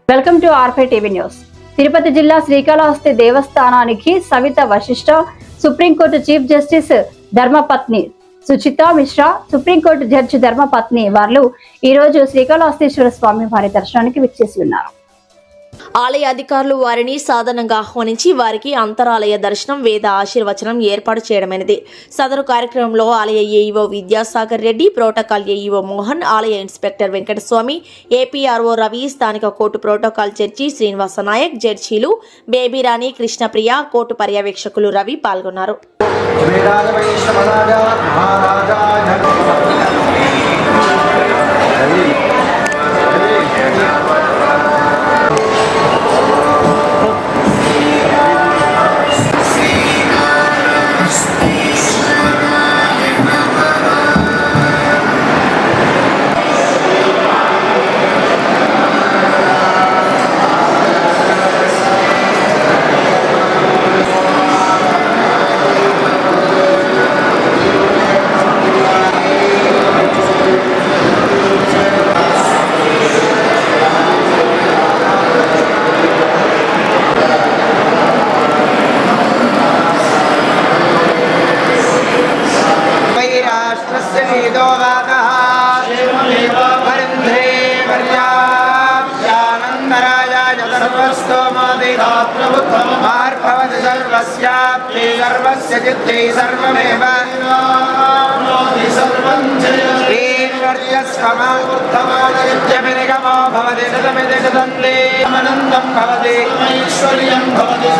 Welcome to ఆర్ఫై TV news. Tirupati జిల్లా శ్రీకాళహస్తి దేవస్థానానికి Savita Vashishtha, supreme court chief justice ధర్మపత్ని సుచితా మిశ్రా, సుప్రీంకోర్టు జడ్జి ధర్మపత్ని వారు ఈ రోజు శ్రీకాళహస్తీశ్వర స్వామి వారి దర్శనానికి విచ్చేసి ఉన్నారు. ఆలయ అధికారులు వారిని సాధారణంగా ఆహ్వానించి వారికి అంతరాలయ దర్శనం, వేద ఆశీర్వచనం ఏర్పాటు చేయడమైనది. సదరు కార్యక్రమంలో ఆలయ AEO Vidyasagar Reddy, protocol AEO Mohan, ఆలయ ఇన్స్పెక్టర్ వెంకటస్వామి, ఏపీఆర్ఓ రవి, స్థానిక court protocol judge Srinivasa Nayak, జడ్జీలు బేబీరాణి, కృష్ణప్రియ, కోర్టు పర్యవేక్షకులు రవి పాల్గొన్నారు. ఐశ్వర్యం భవతి